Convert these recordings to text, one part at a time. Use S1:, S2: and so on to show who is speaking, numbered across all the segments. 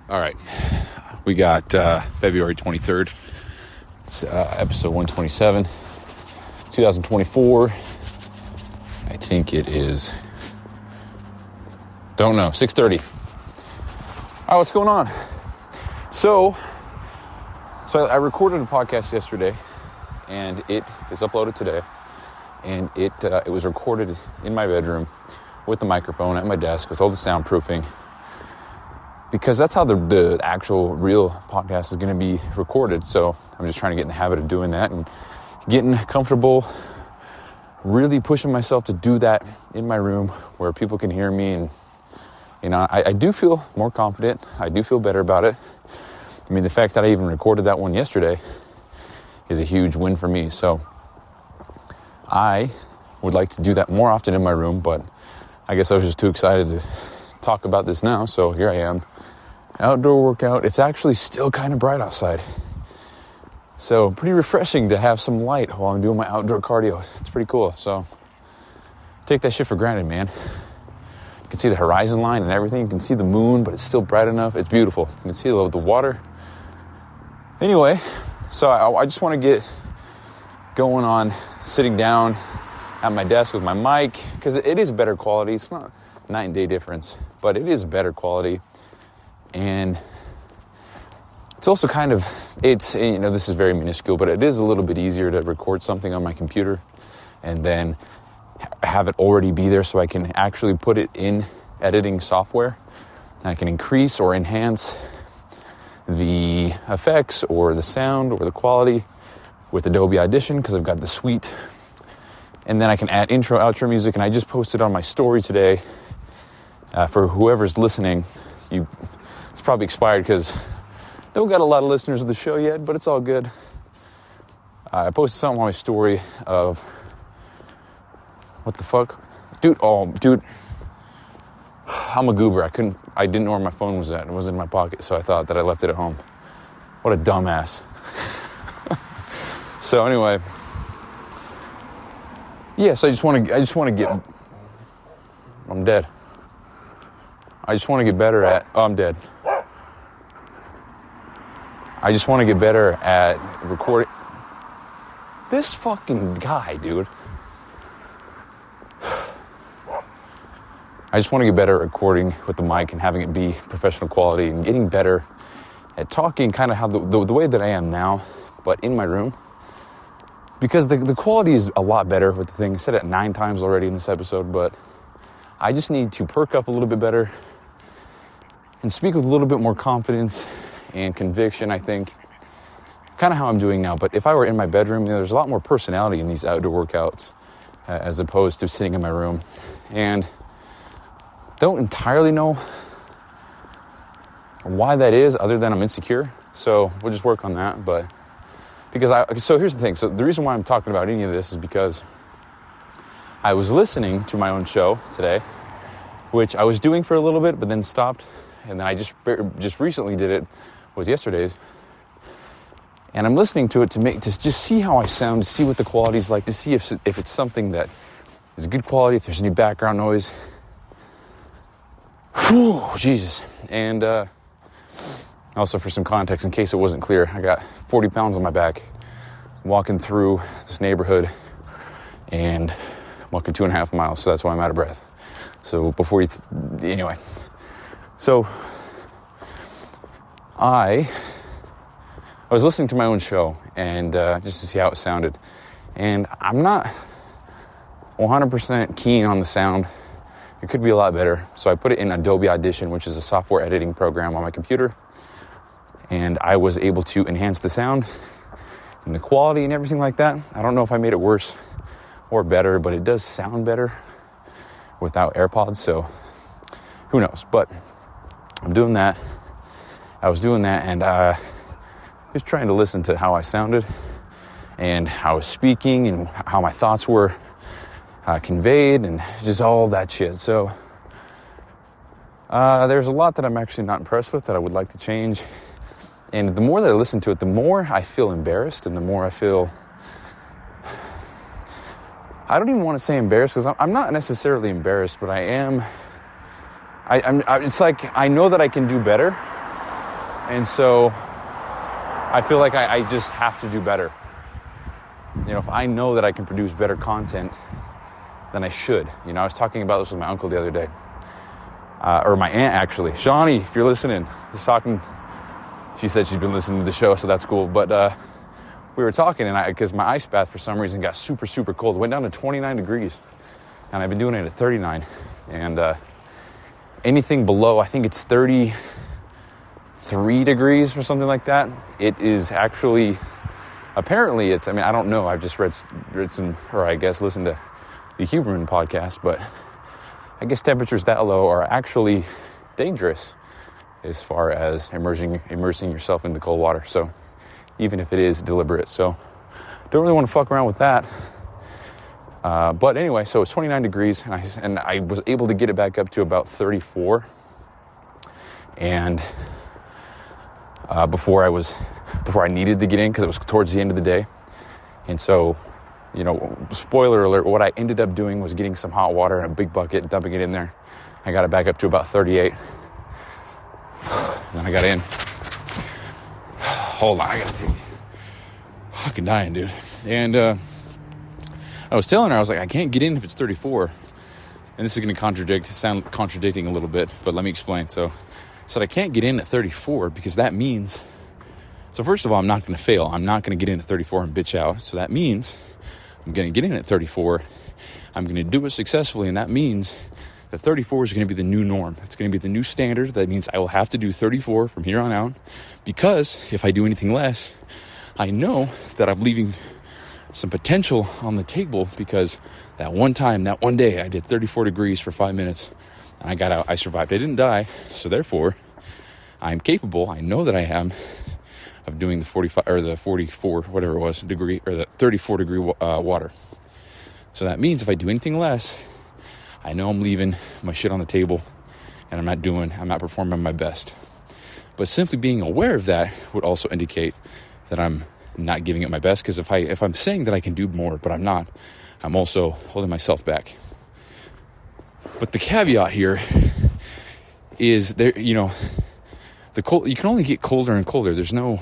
S1: All right, we got February 23rd. It's episode 127, 2024. I think it is, don't know, 6:30. Oh, what's going on? So I recorded a podcast yesterday, and it is uploaded today. And it was recorded in my bedroom with the microphone at my desk with all the soundproofing, because that's how the actual real podcast is going to be recorded. So I'm just trying to get in the habit of doing that and getting comfortable, really pushing myself to do that in my room where people can hear me. And, you know, I do feel more confident. I do feel better about it. I mean, the fact that I even recorded that one yesterday is a huge win for me. So I would like to do that more often in my room, but I guess I was just too excited to talk about this now. So here I am. Outdoor workout. It's actually still kind of bright outside. So pretty refreshing to have some light while I'm doing my outdoor cardio. It's pretty cool. So take that shit for granted, man. You can see the horizon line and everything. You can see the moon, but it's still bright enough. It's beautiful. You can see the water. Anyway, so I just want to get going on sitting down at my desk with my mic, because it is better quality. It's not night and day difference, but it is better quality. And it's also kind of, it's, you know, this is very minuscule, but it is a little bit easier to record something on my computer and then have it already be there so I can actually put it in editing software. And I can increase or enhance the effects or the sound or the quality with Adobe Audition, because I've got the suite. And then I can add intro, outro music, and I just posted on my story today. For whoever's listening, it's probably expired because don't got a lot of listeners of the show yet, but it's all good. I posted something on my story of, what the fuck? Dude, I'm a goober. I didn't know where my phone was at. It was in my pocket, so I thought that I left it at home. What a dumbass. So anyway, yes, I just want to get, I'm dead. I just want to get better at, I'm dead. I just want to get better at recording. This fucking guy, dude. I just want to get better at recording with the mic and having it be professional quality and getting better at talking kind of how the way that I am now, but in my room. Because the quality is a lot better with the thing. I said it 9 times already in this episode, but I just need to perk up a little bit better and speak with a little bit more confidence and conviction, I think. Kind of how I'm doing now. But if I were in my bedroom, you know, there's a lot more personality in these outdoor workouts as opposed to sitting in my room. And don't entirely know why that is, other than I'm insecure. So we'll just work on that. But so here's the thing. So the reason why I'm talking about any of this is because I was listening to my own show today, which I was doing for a little bit, but then stopped. And then I just recently did it, was yesterday's. And I'm listening to it to just see how I sound, to see what the quality's like, to see if it's something that is good quality, if there's any background noise. Whew, Jesus. And also for some context, in case it wasn't clear, I got 40 pounds on my back walking through this neighborhood and walking 2.5 miles, so that's why I'm out of breath. So anyway. So I was listening to my own show and just to see how it sounded. And I'm not 100% keen on the sound. It could be a lot better. So I put it in Adobe Audition, which is a software editing program on my computer. And I was able to enhance the sound and the quality and everything like that. I don't know if I made it worse or better, but it does sound better without AirPods. So who knows? But I'm doing that. I was doing that and just trying to listen to how I sounded and how I was speaking and how my thoughts were conveyed and just all that shit. So there's a lot that I'm actually not impressed with that I would like to change. And the more that I listen to it, the more I feel embarrassed and the more I feel, I don't even want to say embarrassed because I'm not necessarily embarrassed, but I am, it's like I know that I can do better, And so I feel like I just have to do better. If I know that I can produce better content, then I should. I was talking about this with my uncle the other day. Or my aunt, actually. Shawnee, if you're listening, is talking. She said she's been listening to the show, so that's cool. But we were talking, and because my ice bath for some reason got super, super cold. It went down to 29 degrees, and I've been doing it at 39. And anything below, I think it's 33 degrees or something like that. It is actually, apparently it's, I don't know. I've just read some, or I guess listened to the Huberman podcast, but I guess temperatures that low are actually dangerous as far as immersing yourself into cold water. So even if it is deliberate. So don't really want to fuck around with that. But anyway, so it's 29 degrees and I was able to get it back up to about 34. And before I needed to get in, because it was towards the end of the day. And so, spoiler alert, what I ended up doing was getting some hot water in a big bucket, dumping it in there. I got it back up to about 38. Then I got in. Hold on, I gotta take fucking dying, dude. And I was telling her, I was like, I can't get in if it's 34. And this is going to sound contradicting a little bit, but let me explain. So I said I can't get in at 34 because that means, so first of all, I'm not going to fail. I'm not going to get in at 34 and bitch out. So that means I'm going to get in at 34. I'm going to do it successfully, and that means that 34 is going to be the new norm. It's going to be the new standard. That means I will have to do 34 from here on out, because if I do anything less, I know that I'm leaving some potential on the table, because that one day, I did 34 degrees for 5 minutes, and I got out. I survived. I didn't die, so therefore, I'm capable. I know that I am of doing the 45 or the 44, whatever it was, degree, or the 34 degree water. So that means if I do anything less, I know I'm leaving my shit on the table, and I'm not performing my best. But simply being aware of that would also indicate that I'm not giving it my best, because if I'm saying that I can do more, but I'm not, I'm also holding myself back. But the caveat here is there, the cold, you can only get colder and colder. There's no,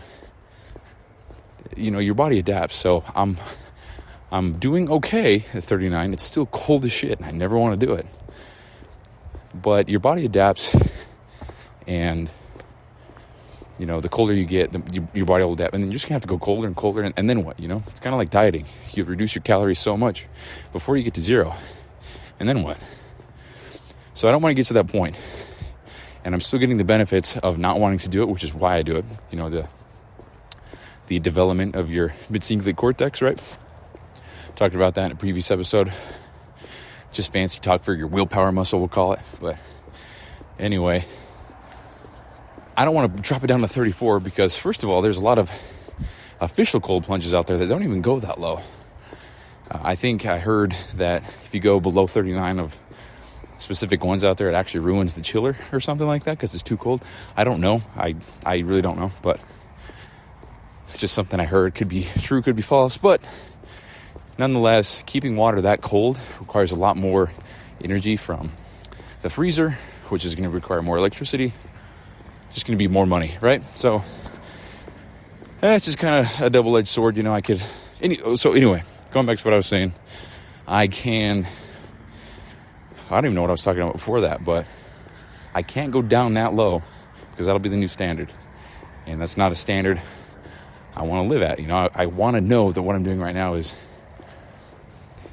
S1: your body adapts. So I'm doing okay at 39. It's still cold as shit, and I never want to do it. But your body adapts, and the colder you get, your body will adapt, and then you're just gonna have to go colder and colder, and then what? It's kind of like dieting. You reduce your calories so much before you get to zero, and then what? So I don't want to get to that point, and I'm still getting the benefits of not wanting to do it, which is why I do it. The development of your mid-cingulate cortex, right? Talked about that in a previous episode. Just fancy talk for your willpower muscle, we'll call it. But anyway, I don't want to drop it down to 34 because, first of all, there's a lot of official cold plunges out there that don't even go that low. I think I heard that if you go below 39 of specific ones out there, it actually ruins the chiller or something like that because it's too cold. I don't know. I really don't know, but it's just something I heard. Could be true, could be false, but nonetheless, keeping water that cold requires a lot more energy from the freezer, which is going to require more electricity. Just going to be more money, right? So it's just kind of a double-edged sword, So anyway, going back to what I was saying, I don't even know what I was talking about before that, but I can't go down that low because that'll be the new standard. And that's not a standard I want to live at. I want to know that what I'm doing right now is,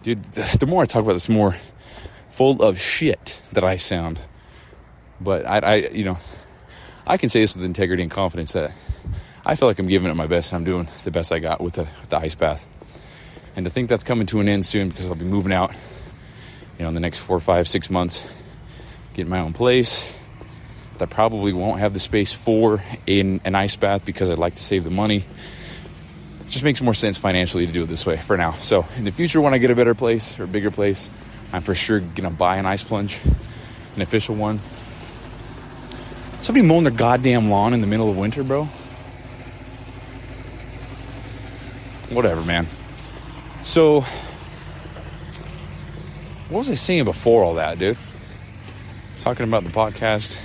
S1: dude, the more I talk about this, the more full of shit that I sound. But I can say this with integrity and confidence that I feel like I'm giving it my best, and I'm doing the best I got with the ice bath. And to think that's coming to an end soon, because I'll be moving out, in the next 4, 5, 6 months, getting my own place. That probably won't have the space for an ice bath because I'd like to save the money. It just makes more sense financially to do it this way for now. So in the future, when I get a better place or a bigger place, I'm for sure going to buy an ice plunge, an official one. Somebody mowing their goddamn lawn in the middle of winter, bro. Whatever, man. So, what was I saying before all that, dude? Talking about the podcast.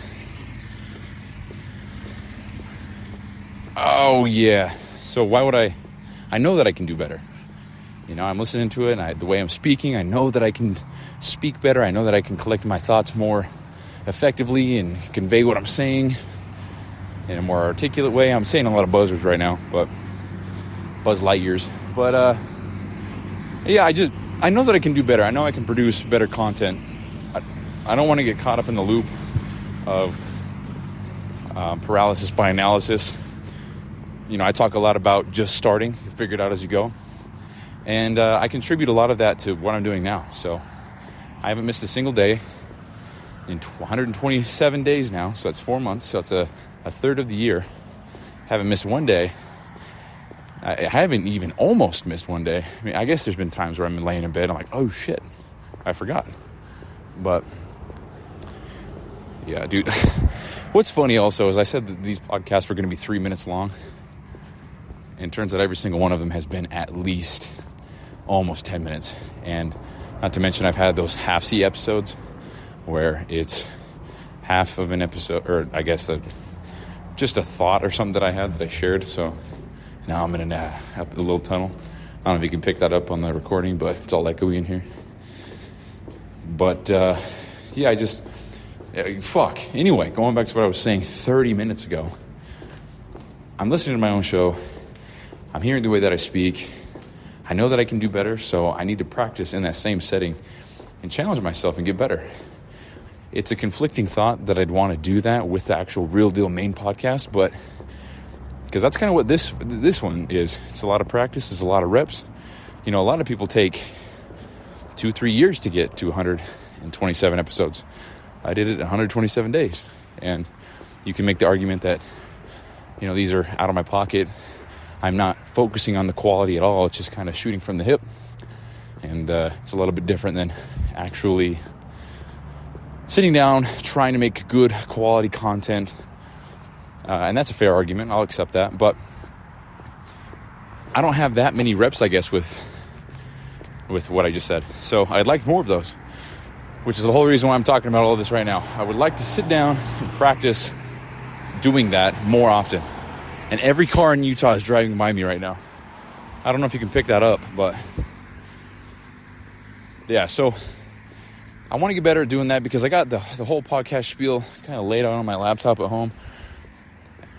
S1: Oh, yeah. So why would I know that I can do better. You know, I'm listening to it, and the way I'm speaking, I know that I can speak better. I know that I can collect my thoughts more effectively and convey what I'm saying in a more articulate way. I'm saying a lot of buzzwords right now, but Buzz Lightyears. But, yeah, I know that I can do better. I know I can produce better content. I don't want to get caught up in the loop of paralysis by analysis. You know, I talk a lot about just starting, figure it out as you go. And I contribute a lot of that to what I'm doing now. So I haven't missed a single day in 127 days now. So that's 4 months. So it's a third of the year. Haven't missed one day. I haven't even almost missed one day. I mean, I guess there's been times where I'm laying in bed. I'm like, oh, shit, I forgot. But, yeah, dude. What's funny also is I said that these podcasts were going to be 3 minutes long. And it turns out every single one of them has been at least almost 10 minutes. And not to mention I've had those half-C episodes where it's half of an episode, or I guess just a thought or something that I had that I shared. So now I'm in a little tunnel. I don't know if you can pick that up on the recording, but it's all echoey in here. But, yeah, fuck. Anyway, going back to what I was saying 30 minutes ago, I'm listening to my own show. I'm hearing the way that I speak. I know that I can do better, so I need to practice in that same setting and challenge myself and get better. It's a conflicting thought that I'd want to do that with the actual Real Deal main podcast, but because that's kind of what this one is. It's a lot of practice. It's a lot of reps. You know, a lot of people take 2-3 years to get to 127 episodes. I did it in 127 days. And you can make the argument that, you know, these are out of my pocket. I'm not focusing on the quality at all. It's just kind of shooting from the hip. And it's a little bit different than actually sitting down, trying to make good quality content. And that's a fair argument. I'll accept that. But I don't have that many reps, I guess, with what I just said. So I'd like more of those, which is the whole reason why I'm talking about all of this right now. I would like to sit down and practice doing that more often. And every car in Utah is driving by me right now. I don't know if you can pick that up, but yeah, so I want to get better at doing that because I got the whole podcast spiel kind of laid out on my laptop at home.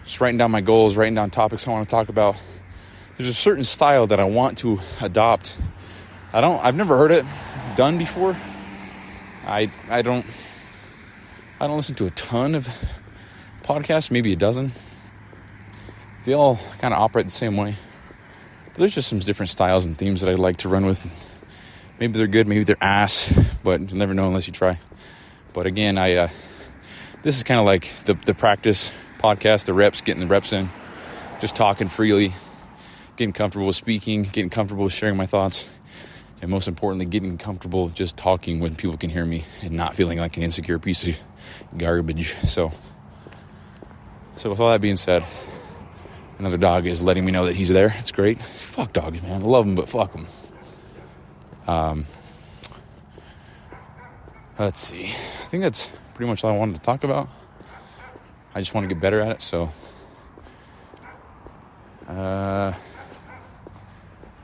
S1: Just writing down my goals, writing down topics I want to talk about. There's a certain style that I want to adopt. I've never heard it done before. I don't listen to a ton of podcasts, maybe a dozen. They all kind of operate the same way. But there's just some different styles and themes that I'd like to run with. Maybe they're good, maybe they're ass, but you'll never know unless you try. But again, this is kind of like the practice podcast, the reps, getting the reps in, just talking freely, getting comfortable with speaking, getting comfortable with sharing my thoughts, and most importantly, getting comfortable just talking when people can hear me and not feeling like an insecure piece of garbage. So with all that being said, another dog is letting me know that he's there. It's great. Fuck dogs, man. I love them, but fuck them. Let's see. I think that's pretty much all I wanted to talk about. I just want to get better at it, so what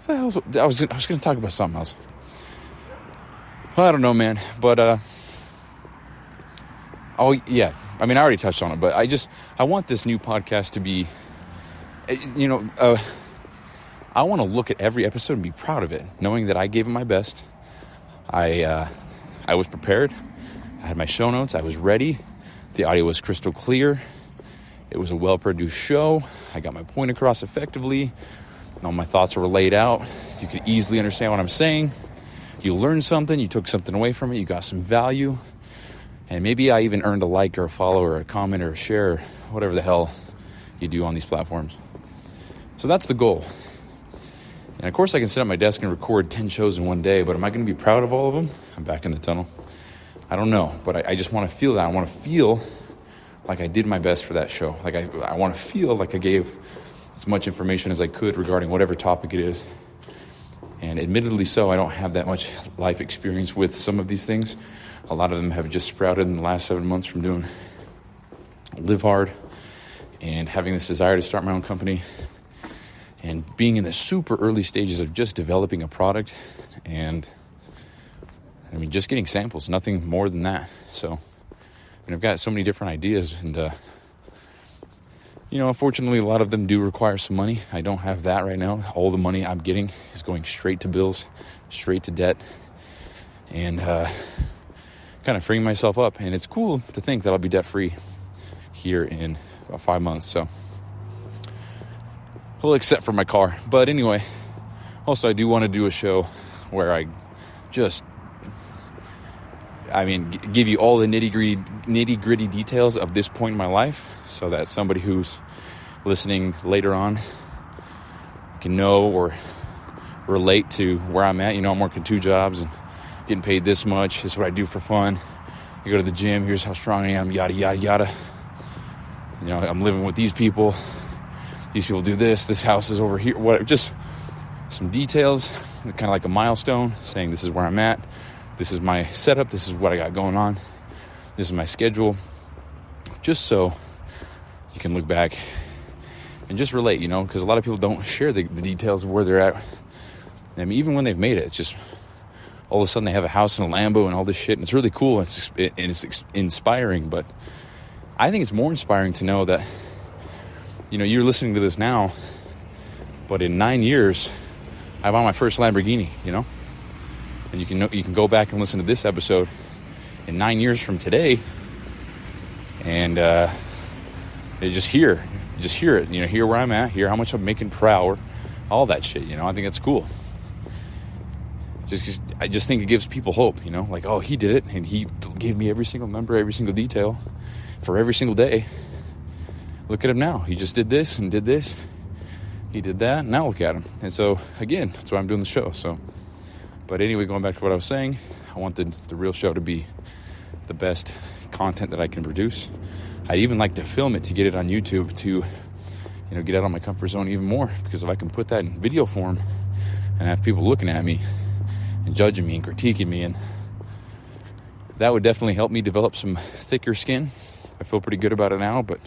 S1: the hell I was going to talk about something else. Well, I don't know, man, but oh yeah, I mean I already touched on it, but I want this new podcast to be, you know, I want to look at every episode and be proud of it, knowing that I gave it my best. I was prepared. I had my show notes. I was ready. The audio was crystal clear. It was a well-produced show. I got my point across effectively. All my thoughts were laid out. You could easily understand what I'm saying. You learned something. You took something away from it. You got some value. And maybe I even earned a like or a follow or a comment or a share or whatever the hell you do on these platforms. So that's the goal. And of course I can sit at my desk and record 10 shows in one day, but am I going to be proud of all of them? I'm back in the tunnel. I don't know, but I just want to feel that. I want to feel like I did my best for that show. Like I want to feel like I gave as much information as I could regarding whatever topic it is. And admittedly so, I don't have that much life experience with some of these things. A lot of them have just sprouted in the last 7 months from doing Live Hard and having this desire to start my own company and being in the super early stages of just developing a product and just getting samples, nothing more than that. So I've got so many different ideas, and unfortunately a lot of them do require some money. I don't have that right now. All the money I'm getting is going straight to bills, straight to debt, and kind of freeing myself up. And it's cool to think that I'll be debt free here in about 5 months. So, well, except for my car. But anyway, also I do want to do a show where I just, give you all the nitty gritty details of this point in my life, so that somebody who's listening later on can know or relate to where I'm at. I'm working 2 jobs and getting paid this much. This is what I do for fun. I go to the gym. Here's how strong I am. Yada, yada, yada. I'm living with these people. These people do this. This house is over here. What? Just some details, kind of like a milestone, saying this is where I'm at. This is my setup. This is what I got going on. This is my schedule. Just so you can look back and just relate, because a lot of people don't share the details of where they're at. Even when they've made it, it's just all of a sudden they have a house and a Lambo and all this shit, and it's really cool, and it's inspiring. But I think it's more inspiring to know that, you're listening to this now, but in 9 years, I bought my first Lamborghini, and you can go back and listen to this episode in 9 years from today, and just hear it, hear where I'm at, hear how much I'm making per hour, all that shit, I think that's cool. I just think it gives people hope, like, oh, he did it, and he gave me every single number, every single detail for every single day. Look at him now. He just did this and did this. He did that, and now look at him. And so, again, that's why I'm doing the show. So, but anyway, going back to what I was saying, I want the real show to be the best content that I can produce. I'd even like to film it to get it on YouTube to, get out of my comfort zone even more. Because if I can put that in video form and have people looking at me and judging me and critiquing me, and that would definitely help me develop some thicker skin. I feel pretty good about it now, but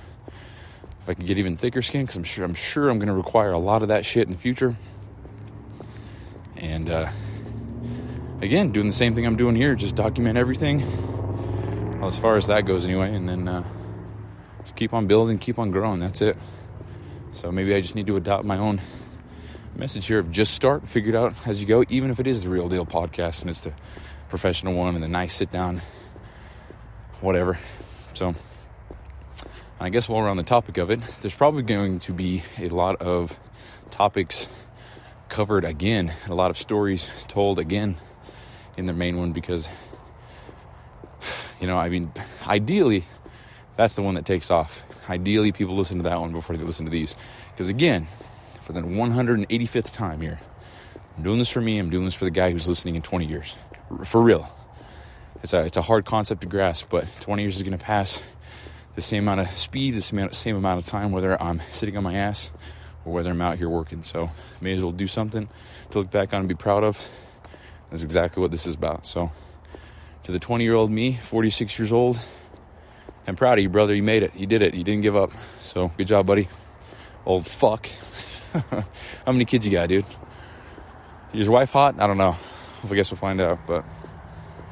S1: if I can get even thicker skin, because I'm sure I'm going to require a lot of that shit in the future. And again, doing the same thing I'm doing here, just document everything, well, as far as that goes anyway, and then just keep on building, keep on growing. That's it. So maybe I just need to adopt my own message here of just start, figure it out as you go, even if it is the Real Deal podcast and it's the professional one and the nice sit down, whatever. So I guess while we're on the topic of it, there's probably going to be a lot of topics covered again, and a lot of stories told again in the main one, because ideally that's the one that takes off. Ideally people listen to that one before they listen to these, because again, for the 185th time here, I'm doing this for me. I'm doing this for the guy who's listening in 20 years. For real. It's a hard concept to grasp, but 20 years is going to pass the same amount of speed, the same amount of time, whether I'm sitting on my ass or whether I'm out here working. So may as well do something to look back on and be proud of. That's exactly what this is about. So to the 20-year-old me, 46 years old, I'm proud of you, brother. You made it. You did it. You didn't give up. So good job, buddy. Old fuck. How many kids you got, dude? Is your wife hot? I don't know. I guess we'll find out. But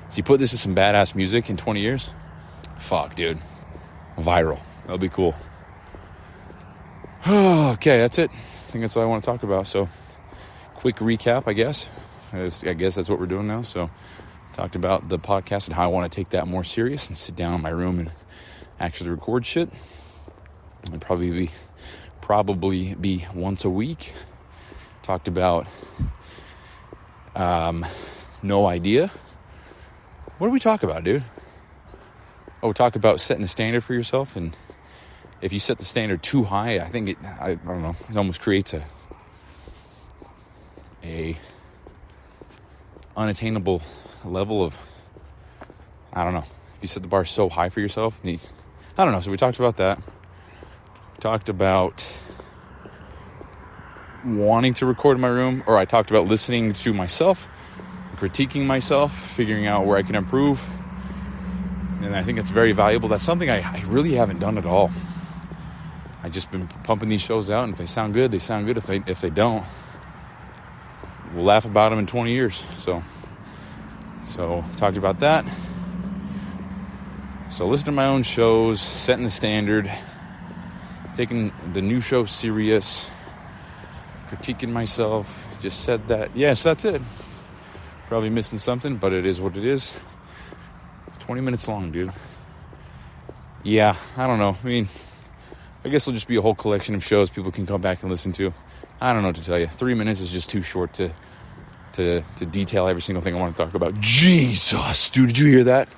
S1: so you put this to some badass music in 20 years? Fuck, dude. Viral. That'll be cool. Okay, that's it. I think that's all I want to talk about. So quick recap, I guess. I guess that's what we're doing now. So talked about the podcast and how I want to take that more serious and sit down in my room and actually record shit. And probably be once a week. Talked about no idea. What do we talk about, dude? Oh, talk about setting a standard for yourself, and if you set the standard too high, I think I don't know, it almost creates a unattainable level of, I don't know, if you set the bar so high for yourself, I don't know. So we talked about that. We talked about wanting to record in my room, or I talked about listening to myself, critiquing myself, figuring out where I can improve. And I think it's very valuable. That's something I really haven't done at all. I just been pumping these shows out, and if they sound good, they sound good. If they don't, we'll laugh about them in 20 years. So talked about that. So listen to my own shows, setting the standard, taking the new show serious, critiquing myself. Just said that. Yeah, so that's it. Probably missing something, but it is what it is. 20 minutes long, dude. Yeah, I don't know. I mean, I guess it'll just be a whole collection of shows people can come back and listen to. I don't know what to tell you. 3 minutes is just too short to detail every single thing I want to talk about. Jesus, dude, did you hear that?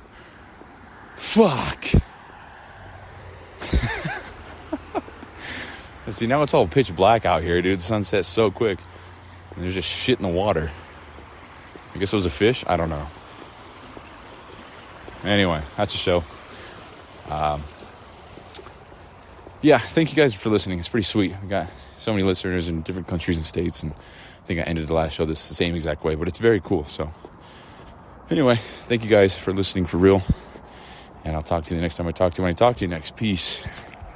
S1: Fuck. See, now it's all pitch black out here, dude. The sun sets so quick. And there's just shit in the water. I guess it was a fish? I don't know. Anyway, that's a show. Yeah, thank you guys for listening. It's pretty sweet. We got so many listeners in different countries and states, and I think I ended the last show the same exact way, but it's very cool. So anyway, thank you guys for listening for real, and I'll talk to you the next time I talk to you when I talk to you next. Peace.